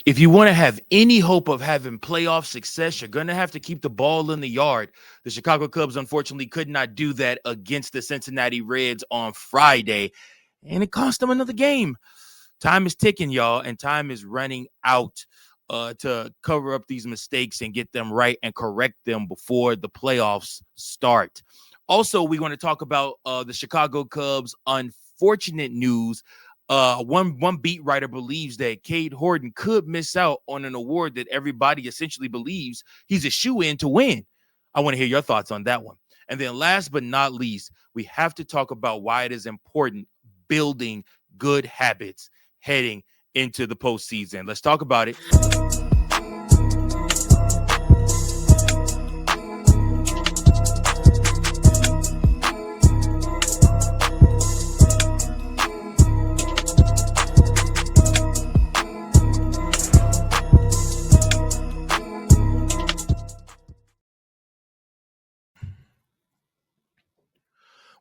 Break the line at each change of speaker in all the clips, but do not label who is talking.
If you want to have any hope of having playoff success, you're going to have to keep the ball in the yard. The Chicago Cubs, unfortunately, could not do that against the Cincinnati Reds on Friday, and it cost them another game. Time is ticking, y'all, and time is running out to cover up these mistakes and get them right and correct them before the playoffs start. Also, we want to talk about the Chicago Cubs' unfortunate news. One beat writer believes that Cade Horton could miss out on an award that everybody essentially believes he's a shoe-in to win. I want to hear your thoughts on that one. And then last but not least, we have to talk about why it is important building good habits heading into the postseason. Let's talk about it.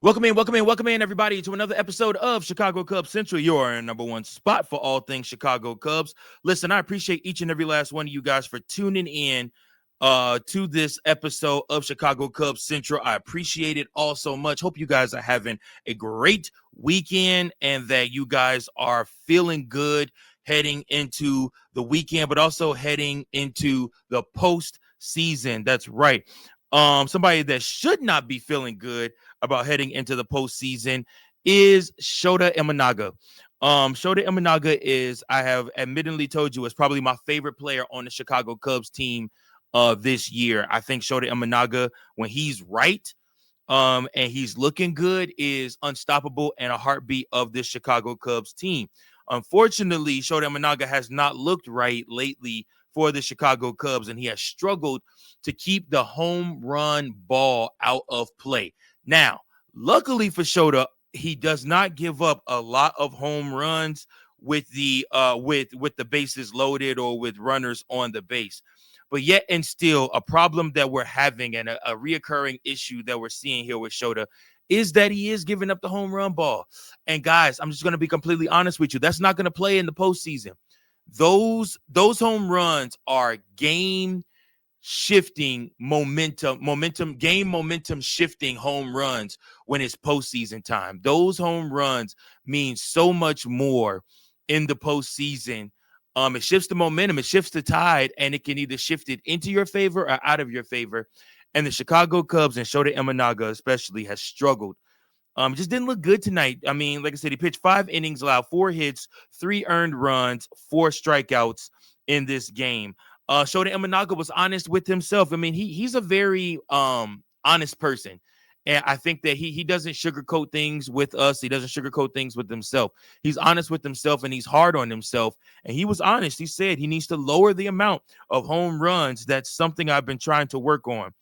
Welcome in, everybody, to another episode of Chicago Cubs Central, your number one spot for all things Chicago Cubs. Listen, I appreciate each and every last one of you guys for tuning in to this episode of Chicago Cubs Central. I appreciate it all so much. Hope you guys are having a great weekend and that you guys are feeling good heading into the weekend, but also heading into the postseason. That's right. Somebody that should not be feeling good about heading into the postseason is Shota Imanaga. Shota Imanaga is, I have admittedly told you, is probably my favorite player on the Chicago Cubs team this year. I think Shota Imanaga, when he's right and he's looking good, is unstoppable and a heartbeat of this Chicago Cubs team. Unfortunately, Shota Imanaga has not looked right lately for the Chicago Cubs, and he has struggled to keep the home run ball out of play. Now, luckily for Shota, he does not give up a lot of home runs with the with the bases loaded or with runners on the base. But yet and still, a problem that we're having and a reoccurring issue that we're seeing here with Shota is that he is giving up the home run ball. And guys, I'm just going to be completely honest with you. That's not going to play in the postseason. Those home runs are game shifting game momentum shifting home runs when it's postseason time. Those home runs mean so much more in the postseason. It shifts the momentum, it shifts the tide, and it can either shift it into your favor or out of your favor. And the Chicago Cubs and Shota Imanaga especially has struggled. Just didn't look good tonight. I mean, like I said, he pitched 5 innings, allowed 4 hits, 3 earned runs, 4 strikeouts in this game. Shota Imanaga was honest with himself. I mean, he's a very honest person. And I think that he doesn't sugarcoat things with us. He doesn't sugarcoat things with himself. He's honest with himself and he's hard on himself. And he was honest. He said he needs to lower the amount of home runs. That's something I've been trying to work on.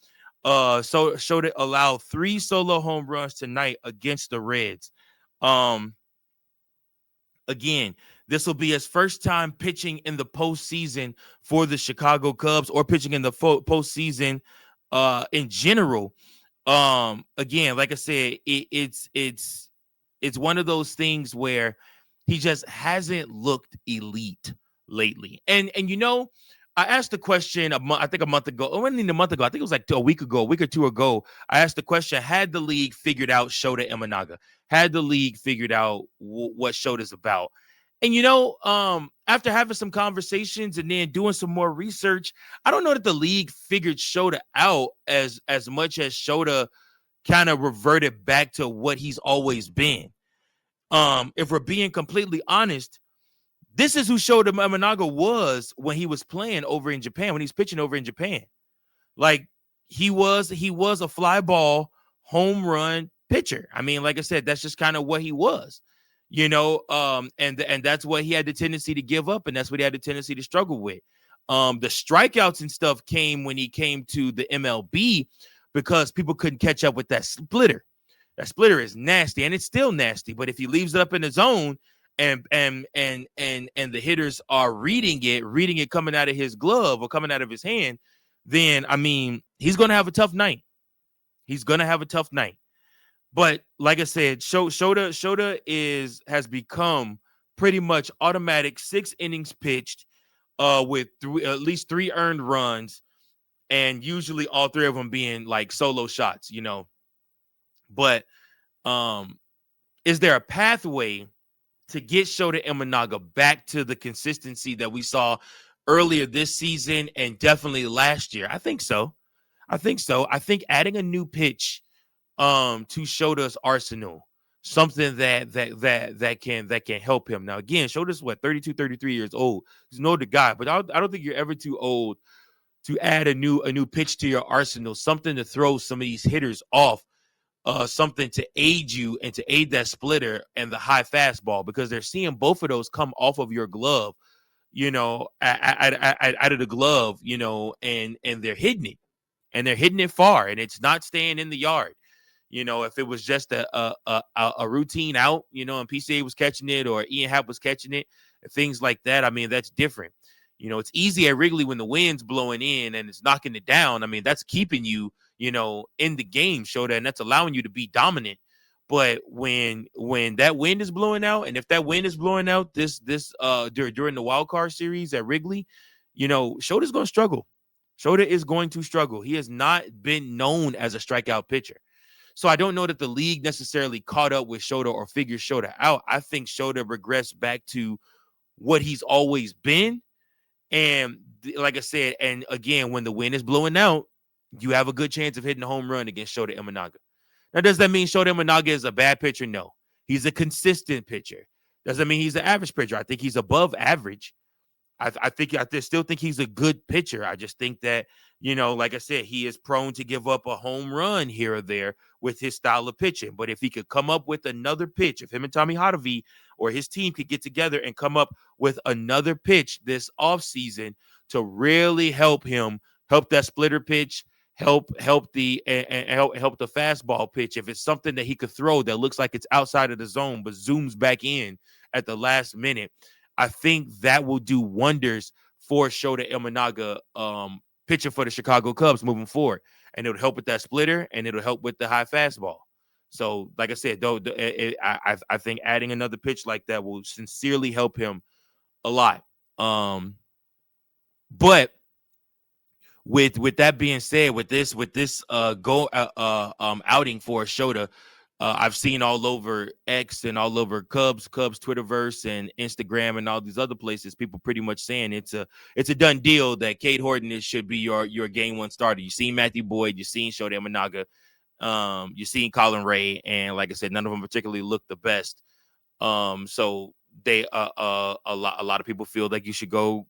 So Shota allowed 3 solo home runs tonight against the Reds. Again, this will be his first time pitching in the postseason for the Chicago Cubs or pitching in the postseason in general. Again, like I said, it's one of those things where he just hasn't looked elite lately. And you know, I asked the question I think a month ago. Oh, wasn't even a month ago. I think it was like a week or 2 ago. I asked the question: had the league figured out Shota Imanaga? Had the league figured out what Shota's about? And you know, after having some conversations and then doing some more research, I don't know that the league figured Shota out as much as Shota kind of reverted back to what he's always been. If we're being completely honest, this is who Shota Imanaga was when he was playing over in Japan, when he's pitching over in Japan. Like he was a fly ball home run pitcher. I mean, like I said, that's just kind of what he was. You know, and that's what he had the tendency to give up, and that's what he had the tendency to struggle with. The strikeouts and stuff came when he came to the MLB because people couldn't catch up with that splitter. That splitter is nasty, and it's still nasty. But if he leaves it up in the zone, and the hitters are reading it coming out of his glove or coming out of his hand, then I mean, he's gonna have a tough night. He's gonna have a tough night. But like I said, Shota has become pretty much automatic 6 innings pitched, with at least 3 earned runs, and usually all 3 of them being like solo shots, But is there a pathway to get Shota Imanaga back to the consistency that we saw earlier this season and definitely last year? I think so. I think adding a new pitch to Shota's arsenal, something that can help him. Now again, Shota's 32, 33 years old. He's an older guy, but I don't think you're ever too old to add a new pitch to your arsenal, something to throw some of these hitters off, something to aid you and to aid that splitter and the high fastball, because they're seeing both of those come off of your glove, out of the glove, and they're hitting it, and they're hitting it far, and it's not staying in the yard. If it was just a routine out, and PCA was catching it or Ian Happ was catching it, things like that, I mean, that's different. It's easy at Wrigley when the wind's blowing in and it's knocking it down. I mean, that's keeping you, in the game, Shota, and that's allowing you to be dominant. But when that wind is blowing out, and if that wind is blowing out during the wild card series at Wrigley, Shota's going to struggle. Shota is going to struggle. He has not been known as a strikeout pitcher. So I don't know that the league necessarily caught up with Shota or figured Shota out. I think Shota regressed back to what he's always been. And like I said, and again, when the wind is blowing out, you have a good chance of hitting a home run against Shota Imanaga. Now, does that mean Shota Imanaga is a bad pitcher? No. He's a consistent pitcher. Does that mean he's an average pitcher? I think he's above average. I still think he's a good pitcher. I just think that, like I said, he is prone to give up a home run here or there with his style of pitching. But if he could come up with another pitch, if him and Tommy Hotovy or his team could get together and come up with another pitch this offseason to really help him, help that splitter pitch, help the fastball pitch. If it's something that he could throw that looks like it's outside of the zone but zooms back in at the last minute, I think that will do wonders for Shota Imanaga pitching for the Chicago Cubs moving forward. And it'll help with that splitter, and it'll help with the high fastball. So, like I said, I think adding another pitch like that will sincerely help him a lot. But with that being said, with this outing for Shota, I've seen all over X and all over Cubs Twitterverse and Instagram and all these other places, people pretty much saying it's a done deal that Cade Horton should be your game one starter. You seen Matthew Boyd, you seen Shota Imanaga, you seen Colin Ray, and like I said, none of them particularly look the best. So they a lot of people feel like you should go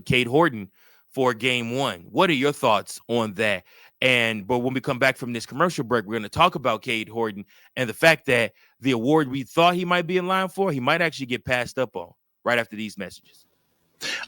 Cade Horton for game one. What are your thoughts on that? But when we come back from this commercial break, we're going to talk about Cade Horton and the fact that the award we thought he might be in line for, he might actually get passed up on right after these messages.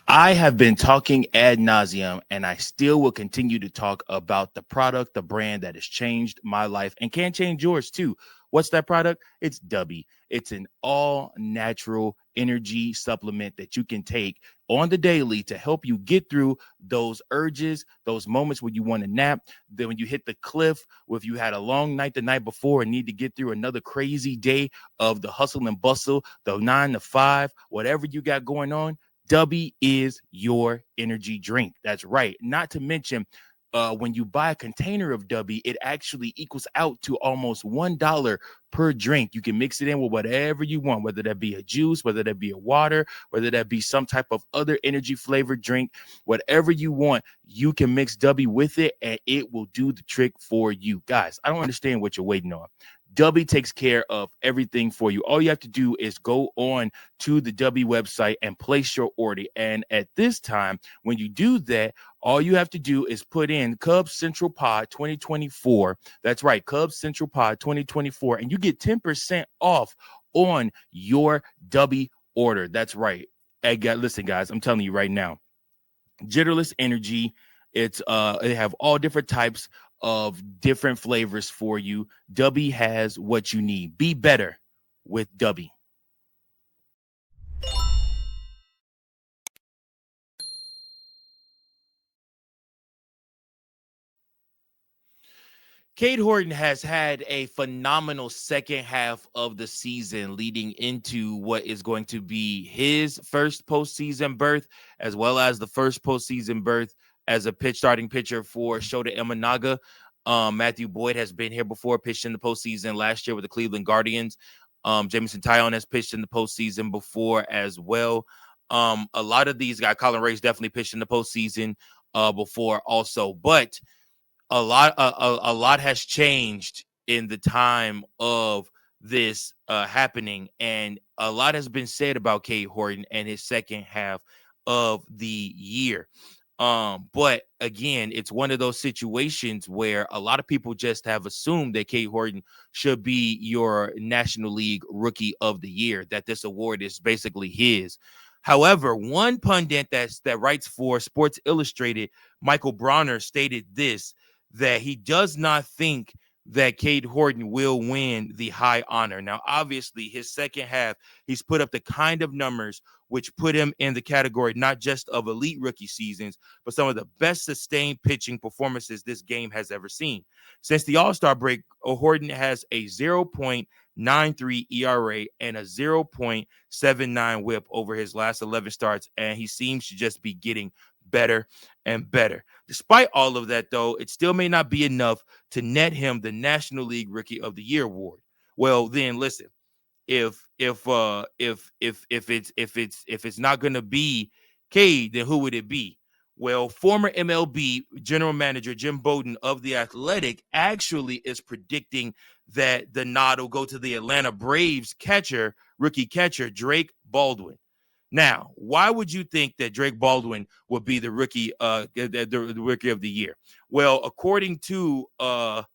I have been talking ad nauseum, and I still will continue to talk about the product, the brand that has changed my life and can change yours too. What's that product? It's Dubby. It's an all-natural energy supplement that you can take on the daily to help you get through those urges, those moments when you want to nap, then when you hit the cliff, if you had a long night the night before and need to get through another crazy day of the hustle and bustle, the 9 to 5, whatever you got going on, Dubby is your energy drink. That's right. Not to mention, when you buy a container of Dubby, it actually equals out to almost $1 per drink. You can mix it in with whatever you want, whether that be a juice, whether that be a water, whether that be some type of other energy flavored drink, whatever you want, you can mix Dubby with it and it will do the trick for you. Guys, I don't understand what you're waiting on. Dubby takes care of everything for you. All you have to do is go on to the Dubby website and place your order. And at this time, when you do that, all you have to do is put in Cubs Central Pod 2024. That's right, Cubs Central Pod 2024. And you get 10% off on your Dubby order. That's right. Listen, guys, I'm telling you right now, Jitterless Energy. They have all different types of different flavors for you. Dubby has what you need. Be better with Dubby. Cade Horton has had a phenomenal second half of the season, leading into what is going to be his first postseason berth, as well as the first postseason berth as a starting pitcher for Shota Imanaga. Matthew Boyd has been here before, pitched in the postseason last year with the Cleveland Guardians. Jameson Taillon has pitched in the postseason before as well. A lot of these guys, Colin Ray's definitely pitched in the postseason before also, but a lot has changed in the time of this happening, and a lot has been said about Cade Horton and his second half of the year. But again, it's one of those situations where a lot of people just have assumed that Cade Horton should be your National League Rookie of the Year, that this award is basically his. However, one pundit that writes for Sports Illustrated, Michael Bronner, stated this, that he does not think that Cade Horton will win the high honor. Now, obviously, his second half, he's put up the kind of numbers which put him in the category not just of elite rookie seasons, but some of the best sustained pitching performances this game has ever seen. Since the All-Star break, Horton has a 0.93 ERA and a 0.79 whip over his last 11 starts, and he seems to just be getting better and better. Despite all of that, though, it still may not be enough to net him the National League Rookie of the Year award. Well, then listen, if it's not gonna be Cade, then who would it be? Well, former MLB general manager Jim Bowden of The Athletic actually is predicting that the nod will go to the Atlanta Braves rookie catcher Drake Baldwin. Now, why would you think that Drake Baldwin would be the rookie, the rookie of the year? Well, according to the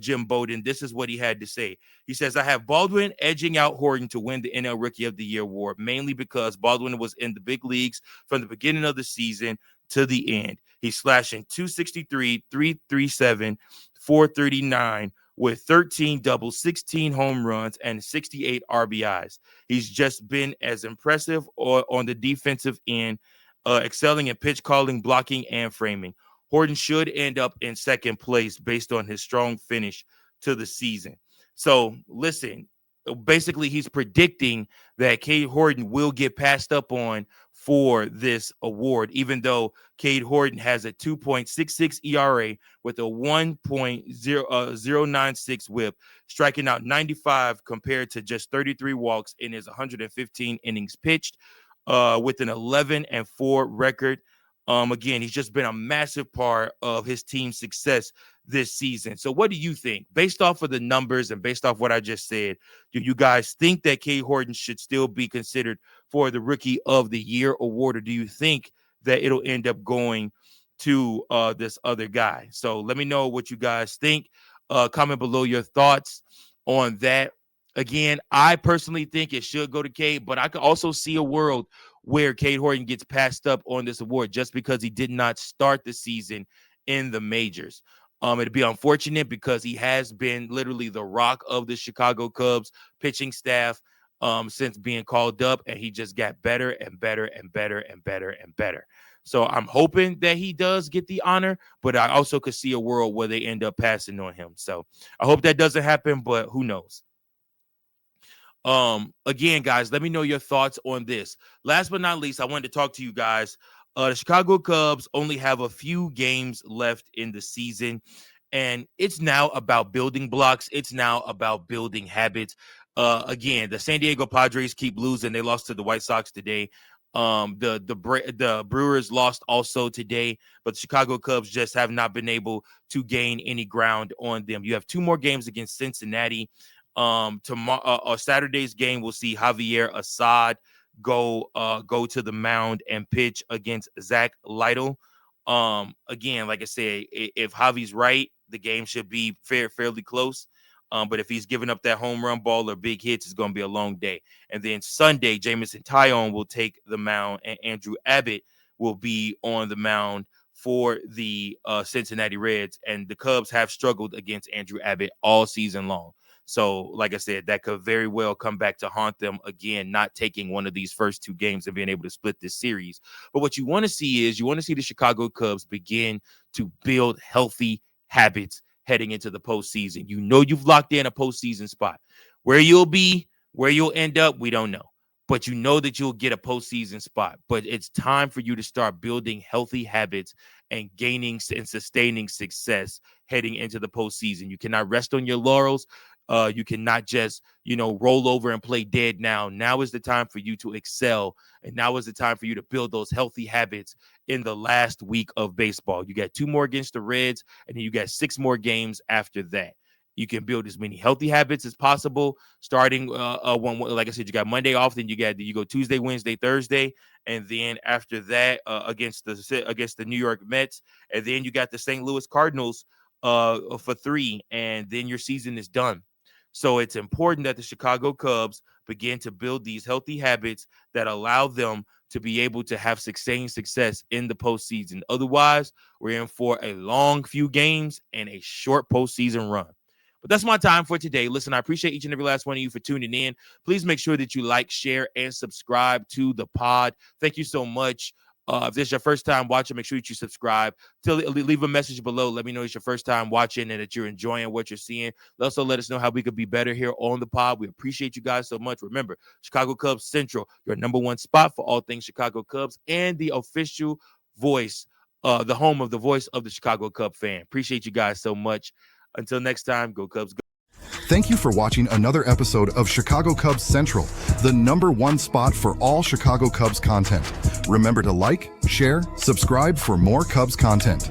Jim Bowden, this is what he had to say. He says, "I have Baldwin edging out Horton to win the NL Rookie of the Year award, mainly because Baldwin was in the big leagues from the beginning of the season to the end. He's slashing 263, 337, 439 with 13 doubles, 16 home runs, and 68 RBIs. He's just been as impressive on the defensive end, excelling in pitch calling, blocking, and framing. Horton should end up in second place based on his strong finish to the season." So listen, basically he's predicting that Cade Horton will get passed up on for this award, even though Cade Horton has a 2.66 ERA with a 1.096 whip, striking out 95 compared to just 33 walks in his 115 innings pitched, with an 11-4 record. Again, he's just been a massive part of his team's success this season. So what do you think? Based off of the numbers and based off what I just said, do you guys think that Cade Horton should still be considered for the Rookie of the Year award, or do you think that it'll end up going to this other guy? So let me know what you guys think. Comment below your thoughts on that. Again, I personally think it should go to Cade, but I could also see a world where Cade Horton gets passed up on this award just because he did not start the season in the majors. It'd be unfortunate because he has been literally the rock of the Chicago Cubs pitching staff since being called up, and he just got better and better and better and better and better. So I'm hoping that he does get the honor, but I also could see a world where they end up passing on him. So I hope that doesn't happen, but who knows? Again, guys, let me know your thoughts on this. Last but not least, I wanted to talk to you guys. The Chicago Cubs only have a few games left in the season, and it's now about building blocks. It's now about building habits. Again, the San Diego Padres keep losing. They lost to the White Sox today. The Brewers lost also today, but the Chicago Cubs just have not been able to gain any ground on them. You have two more games against Cincinnati. Tomorrow, Saturday's game, we'll see Javier Assad go to the mound and pitch against Zach Lytle. Again, like I said, if Javi's right, the game should be fairly close. But if he's giving up that home run ball or big hits, it's going to be a long day. And then Sunday, Jameson Taillon will take the mound, and Andrew Abbott will be on the mound for the Cincinnati Reds. And the Cubs have struggled against Andrew Abbott all season long. So, like I said, that could very well come back to haunt them again, not taking one of these first two games and being able to split this series. But what you want to see is you want to see the Chicago Cubs begin to build healthy habits heading into the postseason. You know you've locked in a postseason spot. Where you'll be, where you'll end up, we don't know. But you know that you'll get a postseason spot. But it's time for you to start building healthy habits and gaining and sustaining success heading into the postseason. You cannot rest on your laurels. You cannot just, roll over and play dead now. Now is the time for you to excel. And now is the time for you to build those healthy habits in the last week of baseball. You got 2 more against the Reds, and then you got 6 more games after that. You can build as many healthy habits as possible. Starting like I said, you got Monday off, then you go Tuesday, Wednesday, Thursday, and then after that against the New York Mets, and then you got the St. Louis Cardinals for 3, and then your season is done. So it's important that the Chicago Cubs begin to build these healthy habits that allow them to be able to have sustained success in the postseason. Otherwise, we're in for a long few games and a short postseason run. But that's my time for today. Listen, I appreciate each and every last one of you for tuning in. Please make sure that you like, share, and subscribe to the pod. Thank you so much. If this is your first time watching, make sure that you subscribe. Leave a message below. Let me know it's your first time watching and that you're enjoying what you're seeing. Also, let us know how we could be better here on the pod. We appreciate you guys so much. Remember, Chicago Cubs Central, your #1 spot for all things Chicago Cubs, and the official voice, the home of the voice of the Chicago Cub fan. Appreciate you guys so much. Until next time, go Cubs, go.
Thank you for watching another episode of Chicago Cubs Central, the #1 spot for all Chicago Cubs content. Remember to like, share, subscribe for more Cubs content.